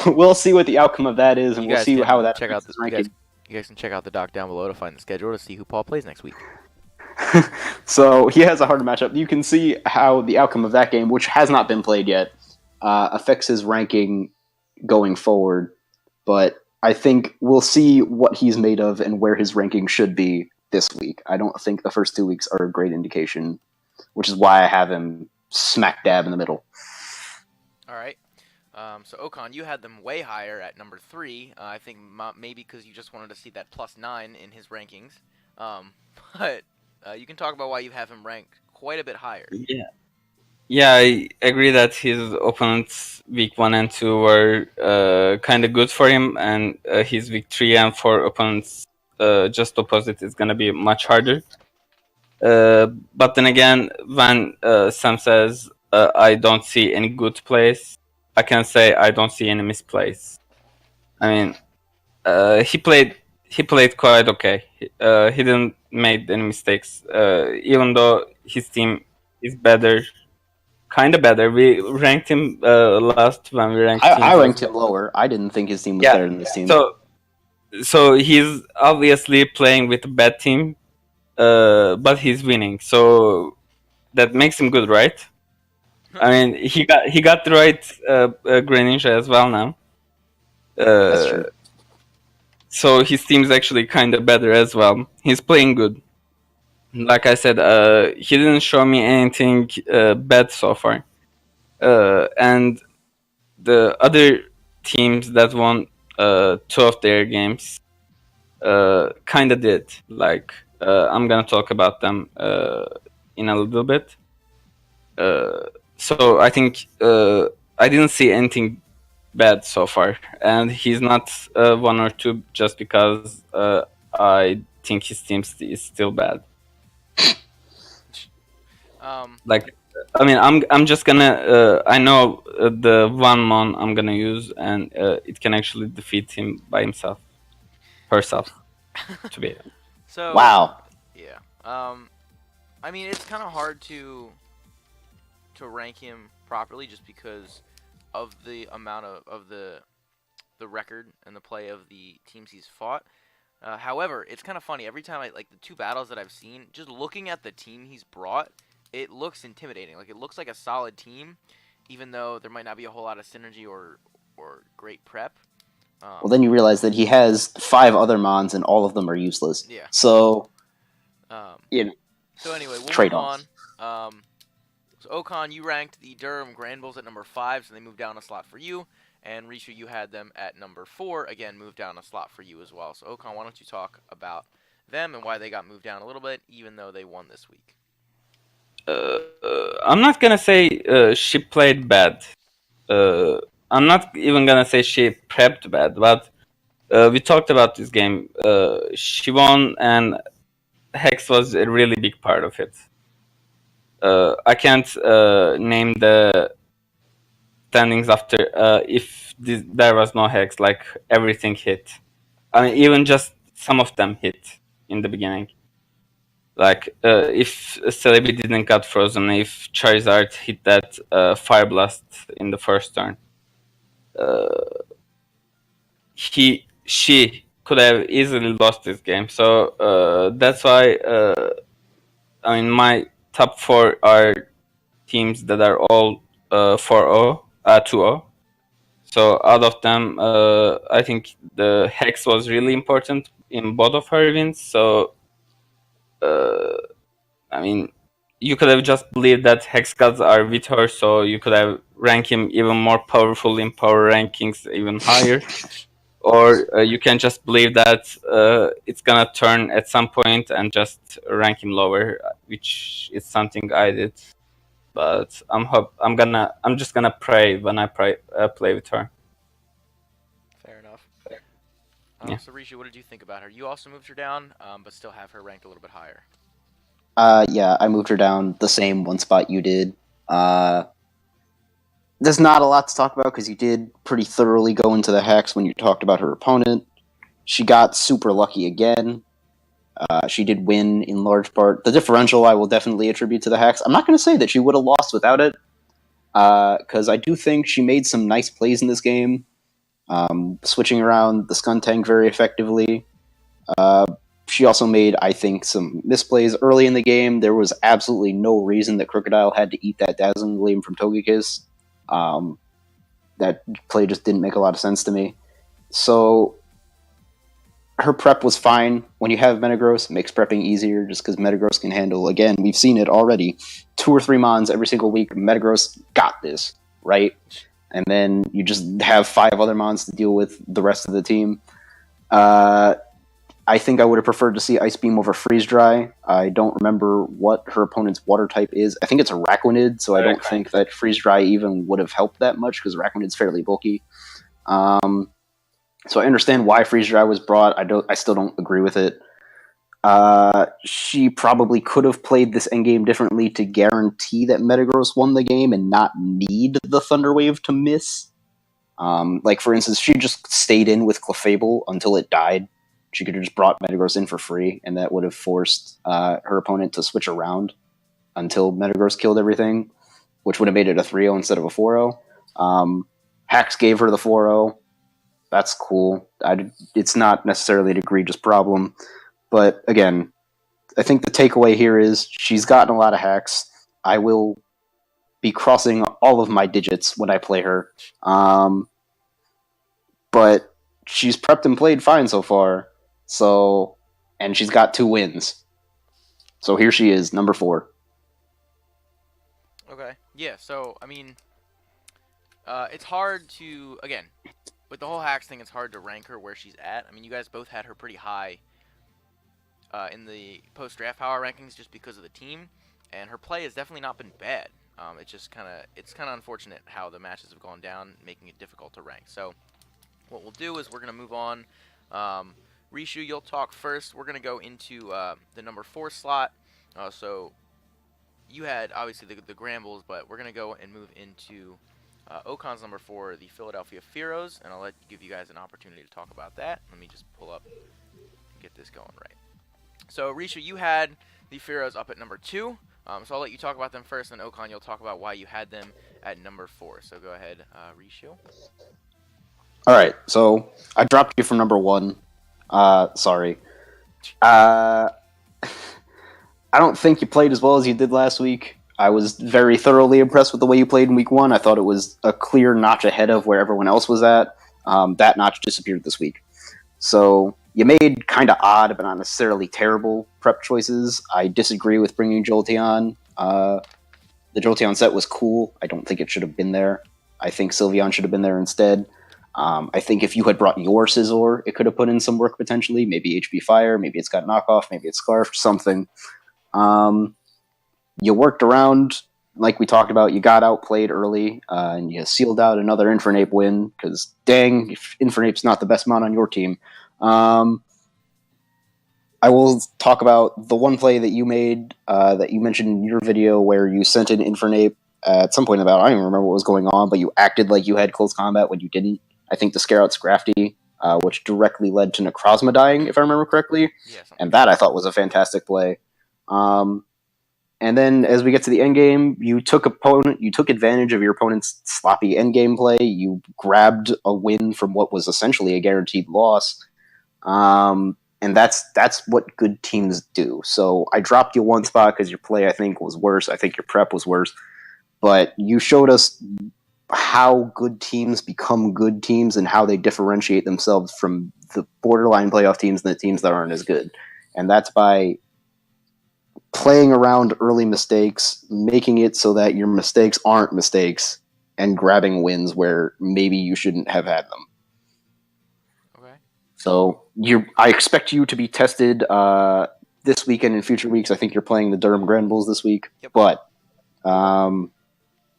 we'll see what the outcome of that is, and we'll see how that check out this ranking. You guys can check out the doc down below to find the schedule to see who Paul plays next week. So he has a harder matchup. You can see how the outcome of that game, which has not been played yet, affects his ranking going forward. But I think we'll see what he's made of and where his ranking should be this week. I don't think the first 2 weeks are a great indication, which is why I have him smack dab in the middle. All right. So Okan, you had them way higher at number 3. I think maybe because you just wanted to see that +9 in his rankings. But you can talk about why you have him ranked quite a bit higher. Yeah, I agree that his opponents week 1 and 2 were kind of good for him, and his week 3 and 4 opponents just opposite is going to be much harder. But then again, when Sam says I don't see any good plays, I can say I don't see any misplays. I mean, he played he played quite okay. He didn't make any mistakes. Even though his team is better, kind of better. We ranked him last when we ranked I teams as ranked well. him lower. I didn't think his team was Yeah. better than this team. So he's obviously playing with a bad team, but he's winning. So that makes him good, right? I mean, he got the right Greninja as well now. That's true. So his team's actually kind of better as well. He's playing good. Like I said, he didn't show me anything bad so far. And the other teams that won two of their games kind of did. Like I'm gonna talk about them in a little bit. So I think I didn't see anything bad so far, and he's not one or two just because I think his team is still bad. Like, I mean, I'm just gonna I know the one mon I'm gonna use, and it can actually defeat him by himself, herself, to be. So Wow. yeah. I mean, it's kind of hard to rank him properly just because of the amount of the record and the play of the teams he's fought. However, it's kind of funny. Every time I like the two battles that I've seen, just looking at the team he's brought, it looks intimidating. Like it looks like a solid team, even though there might not be a whole lot of synergy or great prep. Well, then you realize that he has 5 other mons, and all of them are useless. Yeah. So, you know. So anyway, we'll move on. So Okan, you ranked the Durham Granville's at number 5, so they moved down a slot for you. And Rishu, you had them at number 4, again, moved down a slot for you as well. So Okan, why don't you talk about them and why they got moved down a little bit, even though they won this week? I'm not gonna say she played bad. I'm not even gonna say she prepped bad, but we talked about this game. She won, and Hex was a really big part of it. I can't name the standings after if there was no Hex. Like everything hit. I mean, even just some of them hit in the beginning. Like if Celebi didn't got frozen, if Charizard hit that Fire Blast in the first turn, she could have easily lost this game. So that's why I mean my top 4 are teams that are all 4-0, 2-0. So out of them, I think the Hex was really important in both of her wins. So I mean, you could have just believed that Hex gods are with her, so you could have ranked him even more powerful in power rankings, even higher. Or you can just believe that it's gonna turn at some point and just rank him lower, which is something I did. But I'm just gonna pray when I play with her. Fair enough. Yeah. So Rishu, what did you think about her? You also moved her down, but still have her ranked a little bit higher. Yeah, I moved her down the same one spot you did. There's not a lot to talk about because you did pretty thoroughly go into the hacks when you talked about her opponent. She got super lucky again. She did win in large part. The differential I will definitely attribute to the hacks. I'm not going to say that she would have lost without it, because I do think she made some nice plays in this game, switching around the Skuntank very effectively. She also made, I think, some misplays early in the game. There was absolutely no reason that Crocodile had to eat that Dazzling Gleam from Togekiss. That play just didn't make a lot of sense to me. So her prep was fine. When you have Metagross, it makes prepping easier just because Metagross can handle, again, we've seen it already, 2 or 3 Mons every single week. Metagross got this, right? And then you just have 5 other Mons to deal with the rest of the team. I think I would have preferred to see Ice Beam over Freeze Dry. I don't remember what her opponent's water type is. I think it's a Araquanid, so I don't think that Freeze Dry even would have helped that much because Araquanid's fairly bulky. So I understand why Freeze Dry was brought. I still don't agree with it. She probably could have played this endgame differently to guarantee that Metagross won the game and not need the Thunder Wave to miss. Like, for instance, she just stayed in with Clefable until it died. She could have just brought Metagross in for free, and that would have forced her opponent to switch around until Metagross killed everything, which would have made it a 3-0 instead of a 4-0. Hax gave her the 4-0. That's cool. It's not necessarily an egregious problem. But again, I think the takeaway here is she's gotten a lot of hacks. I will be crossing all of my digits when I play her. But she's prepped and played fine so far. So, and she's got 2 wins. So here she is, number 4. Okay. Yeah. So I mean, it's hard to again with the whole hacks thing. It's hard to rank her where she's at. I mean, you guys both had her pretty high in the post-draft power rankings just because of the team, and her play has definitely not been bad. It's kind of unfortunate how the matches have gone down, making it difficult to rank. So what we'll do is we're gonna move on. Rishu, you'll talk first. We're gonna go into the number 4 slot. So you had obviously the Grambles, but we're gonna go and move into Ocon's number 4, the Philadelphia Fearos, and I'll give you guys an opportunity to talk about that. Let me just pull up and get this going right. So Risha, you had the Fearos up at number 2. So I'll let you talk about them first, and Ocon, you'll talk about why you had them at number 4. So go ahead, Rishu. All right, so I dropped you from number 1. Sorry. I don't think you played as well as you did last week. I was very thoroughly impressed with the way you played in week 1. I thought it was a clear notch ahead of where everyone else was at. That notch disappeared this week. So you made kind of odd, but not necessarily terrible prep choices. I disagree with bringing Jolteon. The Jolteon set was cool. I don't think it should have been there. I think Sylveon should have been there instead. I think if you had brought your Scizor, it could have put in some work potentially. Maybe HP Fire, maybe it's got knockoff, maybe it's Scarf, something. You worked around, like we talked about. You got outplayed early, and you sealed out another Infernape win, because dang, if Infernape's not the best mon on your team. I will talk about the one play that you made, that you mentioned in your video, where you sent in Infernape at some point about, I don't even remember what was going on, but you acted like you had close combat when you didn't. I think to scare out Scrafty, which directly led to Necrozma dying, if I remember correctly. Yeah, and that I thought was a fantastic play. And then as we get to the end game, you took advantage of your opponent's sloppy end game play. You grabbed a win from what was essentially a guaranteed loss. And that's what good teams do. So I dropped you 1 spot because your play, I think, was worse. I think your prep was worse. But you showed us how good teams become good teams and how they differentiate themselves from the borderline playoff teams and the teams that aren't as good. And that's by playing around early mistakes, making it so that your mistakes aren't mistakes, and grabbing wins where maybe you shouldn't have had them. Okay. So I expect you to be tested this weekend and future weeks. I think you're playing the Durham Granbuls this week. Yep. But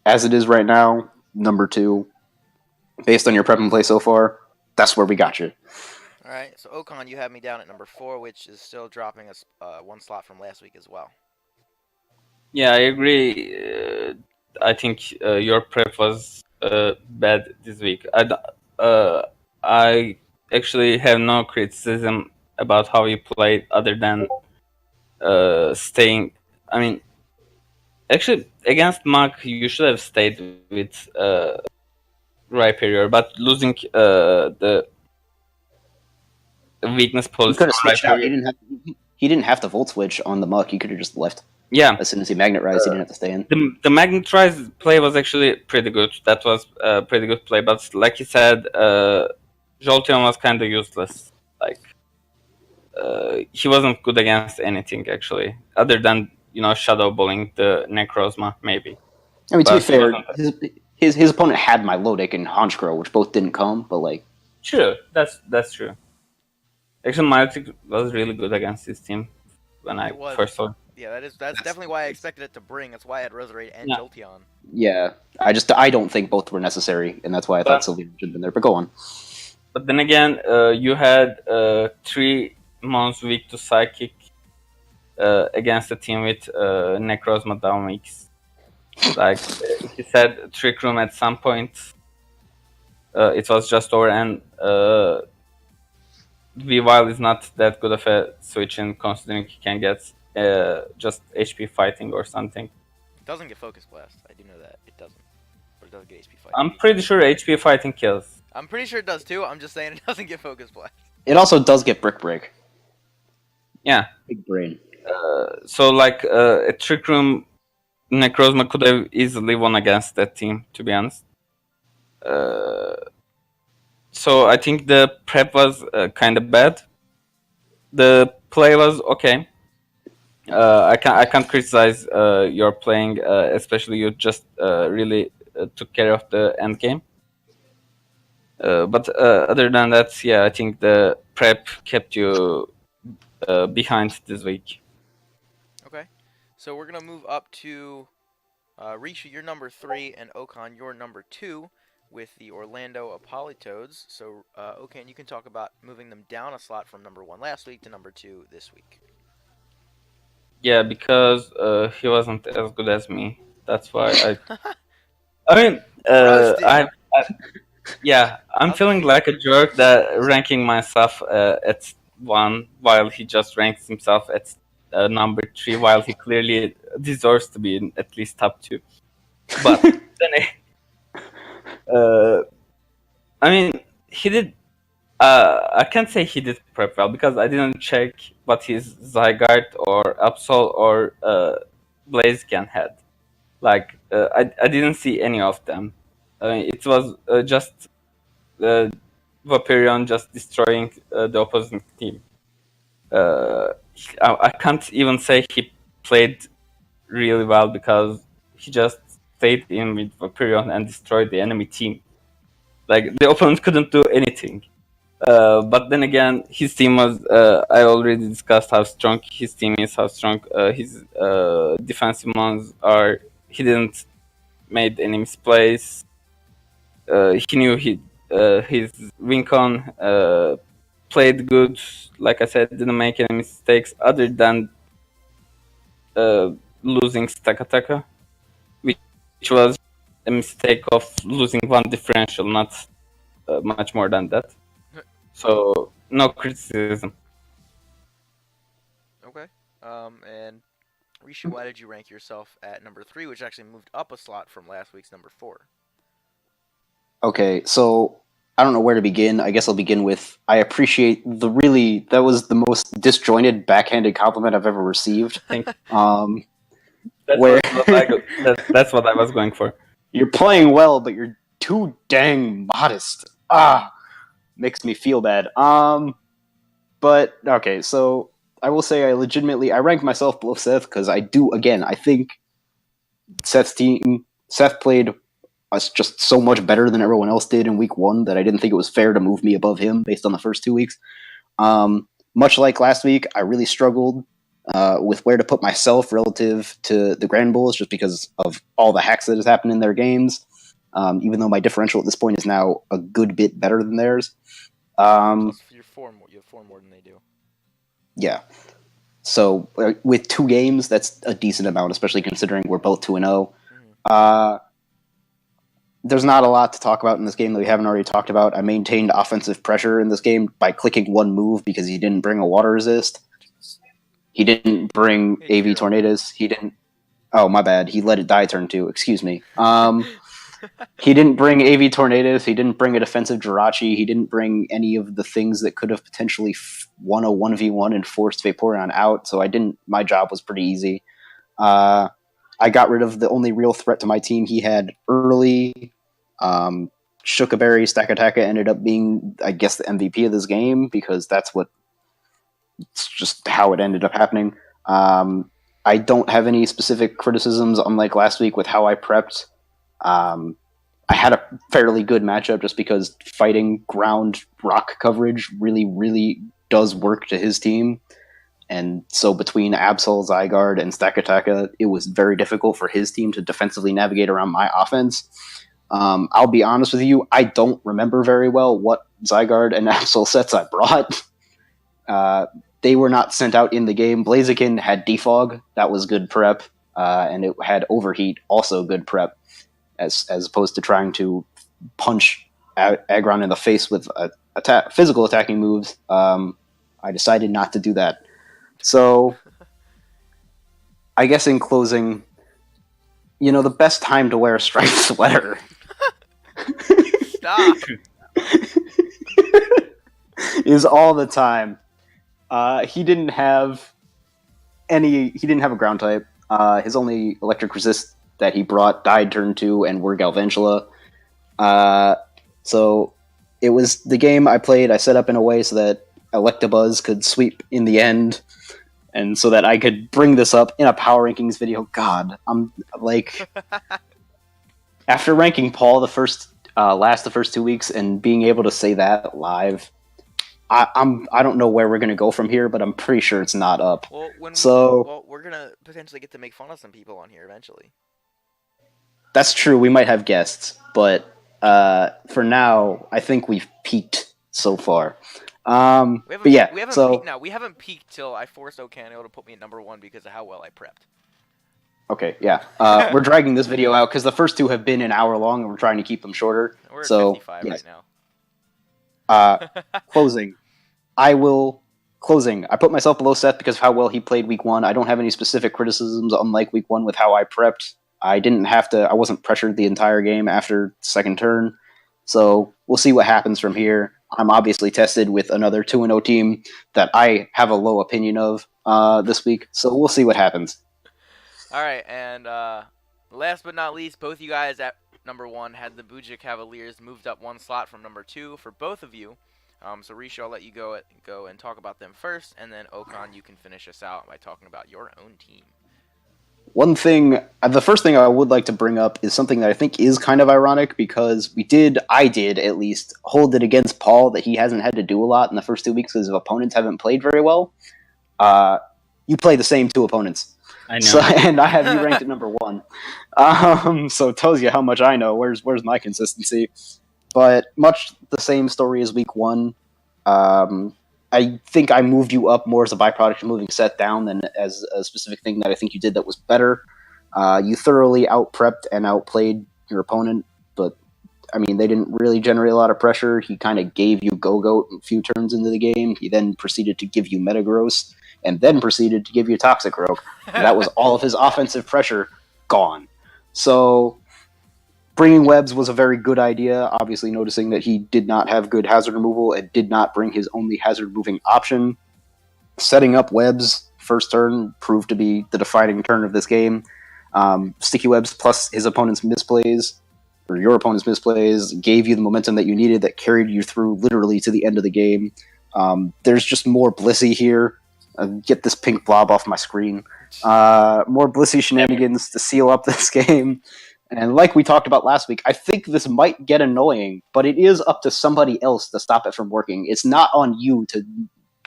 as it is right now, number 2, based on your prep and play so far, that's where we got you. All right. So Ocon, you have me down at number 4, which is still dropping us 1 slot from last week as well. Yeah, I agree. I think your prep was bad this week. I actually have no criticism about how you played, other than staying. I mean, actually, against Mach, you should have stayed with Rhyperior, but losing the weakness He policy could have on switched out. Rhyperior. He didn't have to Volt Switch on the Muck. He could have just left. Yeah. As soon as he Magnet Rise, he didn't have to stay in. The Magnet Rise play was actually pretty good. That was a pretty good play, but like you said, Jolteon was kind of useless. Like, he wasn't good against anything, actually, other than, shadow balling the Necrozma, maybe. I mean, to be fair, his opponent had Milotic and Honchkrow, which both didn't come, but like... True, that's true. Actually, Milotic was really good against this team when I first saw it. Yeah, that's definitely why I expected it to bring. That's why I had Roserade and Jolteon. Yeah, I don't think both were necessary, and that's why I thought Sylveon should have been there, but go on. But then again, you had 3 months weak to Psychic against a team with Necrozma down weeks. Like, he said Trick Room at some point. It was just over, and Weavile is not that good of a switch in, considering he can get just HP fighting or something. It doesn't get Focus Blast. I do know that. It doesn't. But it does get HP Fighting. I'm pretty sure HP fighting kills. I'm pretty sure it does too. I'm just saying it doesn't get Focus Blast. It also does get Brick Break. Yeah. Big brain. So like a Trick Room Necrozma could have easily won against that team, to be honest. So I think the prep was kind of bad. The play was okay. I can't criticize your playing, especially you just really took care of the end game. But other than that, yeah, I think the prep kept you behind this week. Okay. So we're gonna move up to Risha, you're number 3, and Okan, you're number 2, with the Orlando Apolytoads. So Okan, you can talk about moving them down a slot from number 1 last week to number 2 this week. Yeah, because he wasn't as good as me. That's why I mean, Roasted. I'm feeling like a jerk that ranking myself at 1 while he just ranks himself at number 3, while he clearly deserves to be in at least top 2. But then, I mean, he did. I can't say he did prep well because I didn't check what his Zygarde or Absol or Blaziken had. Like, I didn't see any of them. I mean, it was just Vaporeon just destroying the opposing team. I can't even say he played really well because he just stayed in with Vaporeon and destroyed the enemy team. Like, the opponent couldn't do anything. But then again, his team was. I already discussed how strong his team is, how strong his defensive ones are. He didn't made any misplays. He knew his Wincon played good. Like I said, didn't make any mistakes other than losing Stakataka, which was a mistake of losing 1 differential, not much more than that. So no criticism. Okay. And Risha, why did you rank yourself at number 3, which actually moved up a slot from last week's number 4? Okay, so I don't know where to begin. I guess I'll begin with I appreciate that was the most disjointed backhanded compliment I've ever received. Thank you. That's where that's what I was going for. You're playing well, but you're too dang modest. Makes me feel bad. But okay, so I will say I rank myself below Seth because I think Seth played us just so much better than everyone else did in week 1 that I didn't think it was fair to move me above him based on the first 2 weeks. Much like last week, I really struggled with where to put myself relative to the Grand Bulls just because of all the hacks that has happened in their games. Even though my differential at this point is now a good bit better than theirs. Plus, you have 4 more than they do. Yeah. So with 2 games, that's a decent amount, especially considering we're both 2-0. There's not a lot to talk about in this game that we haven't already talked about. I maintained offensive pressure in this game by clicking 1 move because he didn't bring a water resist. He didn't bring AV Tornadoes. He didn't. Oh, my bad. He let it die turn 2. Excuse me. He didn't bring AV Tornadoes. He didn't bring a defensive Jirachi. He didn't bring any of the things that could have potentially won a 1v1 and forced Vaporeon out. So my job was pretty easy. I got rid of the only real threat to my team he had early. Shookaberry Stakataka ended up being, I guess, the MVP of this game because it's just how it ended up happening. I don't have any specific criticisms, unlike last week with how I prepped. I had a fairly good matchup just because fighting ground rock coverage really, really does work to his team. And so between Absol, Zygarde, and Stakataka, it was very difficult for his team to defensively navigate around my offense. I'll be honest with you, I don't remember very well what Zygarde and Absol sets I brought. They were not sent out in the game. Blaziken had Defog, that was good prep, and it had Overheat, also good prep, as opposed to trying to punch Aggron in the face with a physical attacking moves, I decided not to do that. So, I guess in closing, the best time to wear a striped sweater Stop. is all the time. He didn't have a ground type. His only electric resist that he brought died turn 2 and were Galvantula. So it was the game I played. I set up in a way so that Electabuzz could sweep in the end, and so that I could bring this up in a power rankings video. God, I'm like, after ranking Paul the first 2 weeks and being able to say that live, I don't know where we're gonna go from here, but I'm pretty sure it's not up. Well, we're gonna potentially get to make fun of some people on here eventually. That's true. We might have guests, but for now, I think we've peaked so far. We haven't so peaked now. We haven't peaked till I forced Ocano to put me at number 1 because of how well I prepped. Okay, yeah. We're dragging this video out because the first 2 have been an hour long, and we're trying to keep them shorter. We're at 55 yes. right now. Closing. I put myself below Seth because of how well he played week 1. I don't have any specific criticisms, unlike week 1 with how I prepped. I wasn't pressured the entire game after second turn. So we'll see what happens from here. I'm obviously tested with another 2-0 team that I have a low opinion of this week. So we'll see what happens. All right, and last but not least, both you guys at number 1 had the Buja Cavaliers moved up 1 slot from number 2 for both of you. So Risha, I'll let you go and talk about them first, and then Okan, you can finish us out by talking about your own team. The first thing I would like to bring up is something that I think is kind of ironic because I did at least, hold it against Paul that he hasn't had to do a lot in the first 2 weeks because his opponents haven't played very well. You play the same 2 opponents. I know. And I have you ranked at number 1. So it tells you how much I know. Where's my consistency? But much the same story as week 1. I think I moved you up more as a byproduct of moving Seth down than as a specific thing that I think you did that was better. You thoroughly out-prepped and outplayed your opponent, but, I mean, they didn't really generate a lot of pressure. He kind of gave you Go-Goat a few turns into the game. He then proceeded to give you Metagross, and then proceeded to give you Toxicroak. And that was all of his offensive pressure gone. So bringing Webs was a very good idea, obviously noticing that he did not have good hazard removal and did not bring his only hazard moving option. Setting up Webs first turn proved to be the defining turn of this game. Sticky Webs plus his opponent's misplays, or your opponent's misplays, gave you the momentum that you needed that carried you through literally to the end of the game. There's just more Blissey here. Get this pink blob off my screen. More Blissey shenanigans to seal up this game. And like we talked about last week, I think this might get annoying, but it is up to somebody else to stop it from working. It's not on you to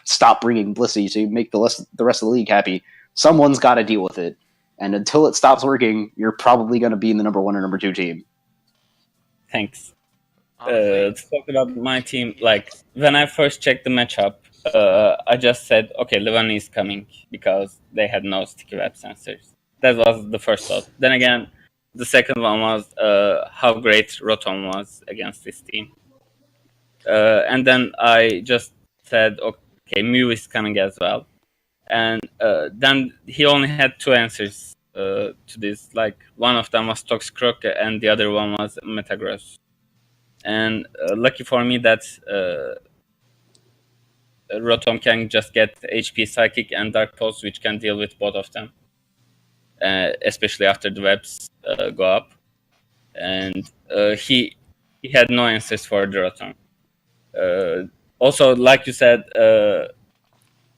stop bringing Blissey to make the rest of the league happy. Someone's got to deal with it. And until it stops working, you're probably going to be in the number 1 or number 2 team. Thanks. To talk about my team, like, when I first checked the matchup, I just said, okay, Levani is coming, because they had no sticky web sensors. That was the first thought. Then again, the second one was how great Rotom was against this team. And then I just said, okay, Mew is coming as well. And then he only had 2 answers to this. Like, one of them was Toxicroak and the other one was Metagross. And lucky for me that Rotom can just get HP Psychic and Dark Pulse, which can deal with both of them. Especially after the webs go up. And he had no answers for the Rotom. Also, like you said, the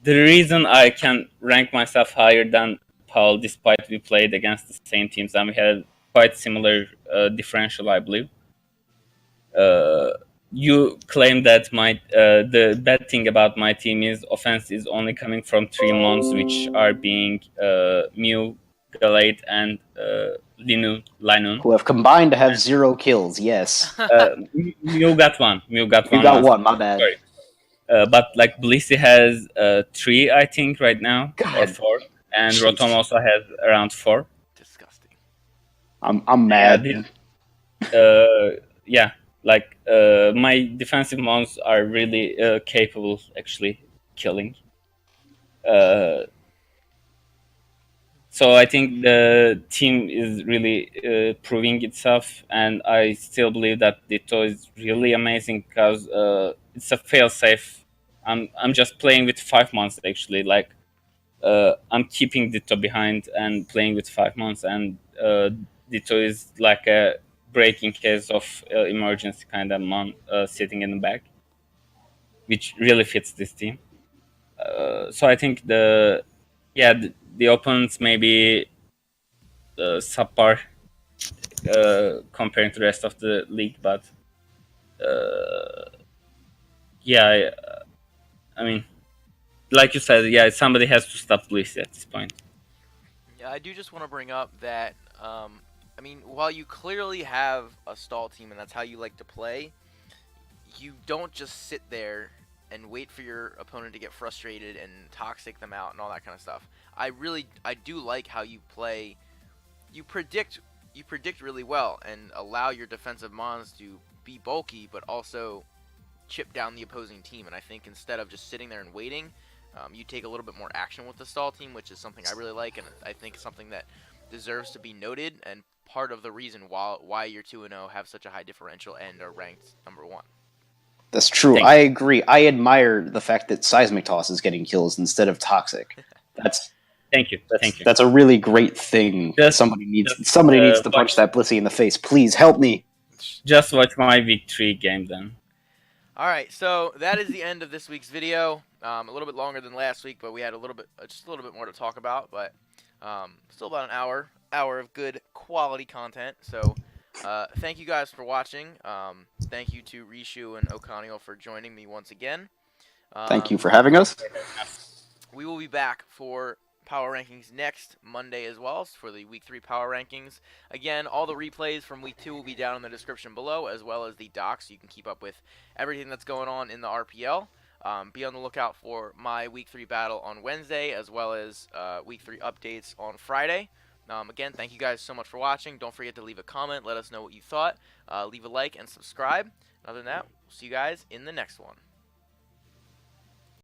reason I can rank myself higher than Paul, despite we played against the same teams and we had quite similar differential, I believe. You claim that the bad thing about my team is offense is only coming from 3 mons, which are being Mew, Galate, and Linun. Who have combined to have 0 kills, yes. Mew got 1. You got 1, my bad. Sorry. But like Blissey has 3, I think, right now, God. or 4, and Jeez. Rotom also has around 4. Disgusting. I'm mad. Yeah, Like my defensive mons are really capable, actually, killing. So I think the team is really proving itself, and I still believe that Ditto is really amazing because it's a fail-safe. I'm just playing with 5 months, actually. Like I'm keeping Ditto behind and playing with 5 months, and Ditto is like a break in case of emergency kind of mon sitting in the back, which really fits this team. So I think the opponents maybe subpar comparing to the rest of the league, but yeah, I mean, like you said, yeah, somebody has to stop Luis at this point. Yeah, I do just want to bring up that, I mean, while you clearly have a stall team and that's how you like to play, you don't just sit there and wait for your opponent to get frustrated and toxic them out and all that kind of stuff. I do like how you play. You predict, you predict really well and allow your defensive mons to be bulky, but also chip down the opposing team. And I think instead of just sitting there and waiting, you take a little bit more action with the stall team, which is something I really like, and I think something that deserves to be noted, and part of the reason why you're 2-0 have such a high differential and are ranked #1. That's true. Thank I you. agree. I admire the fact that Seismic Toss is getting kills instead of Toxic. That's Thank you. that's Thank you. that's a really great thing. Just Somebody needs to punch that Blissey in the face. Please help me. Just watch my week 3 game then. Alright, so that is the end of this week's video. A little bit longer than last week, but we had just a little bit more to talk about, but still about an hour of good quality content. So thank you guys for watching. Thank you to Rishu and Okanio for joining me once again. Thank you for having us. We will be back for power rankings next Monday as well for the week 3 power rankings. Again, all the replays from week 2 will be down in the description below, as well as the docs, so you can keep up with everything that's going on in the RPL. Be on the lookout for my week 3 battle on Wednesday, as well as week 3 updates on Friday. Again, thank you guys so much for watching. Don't forget to leave a comment. Let us know what you thought. Leave a like and subscribe. Other than that, we'll see you guys in the next one.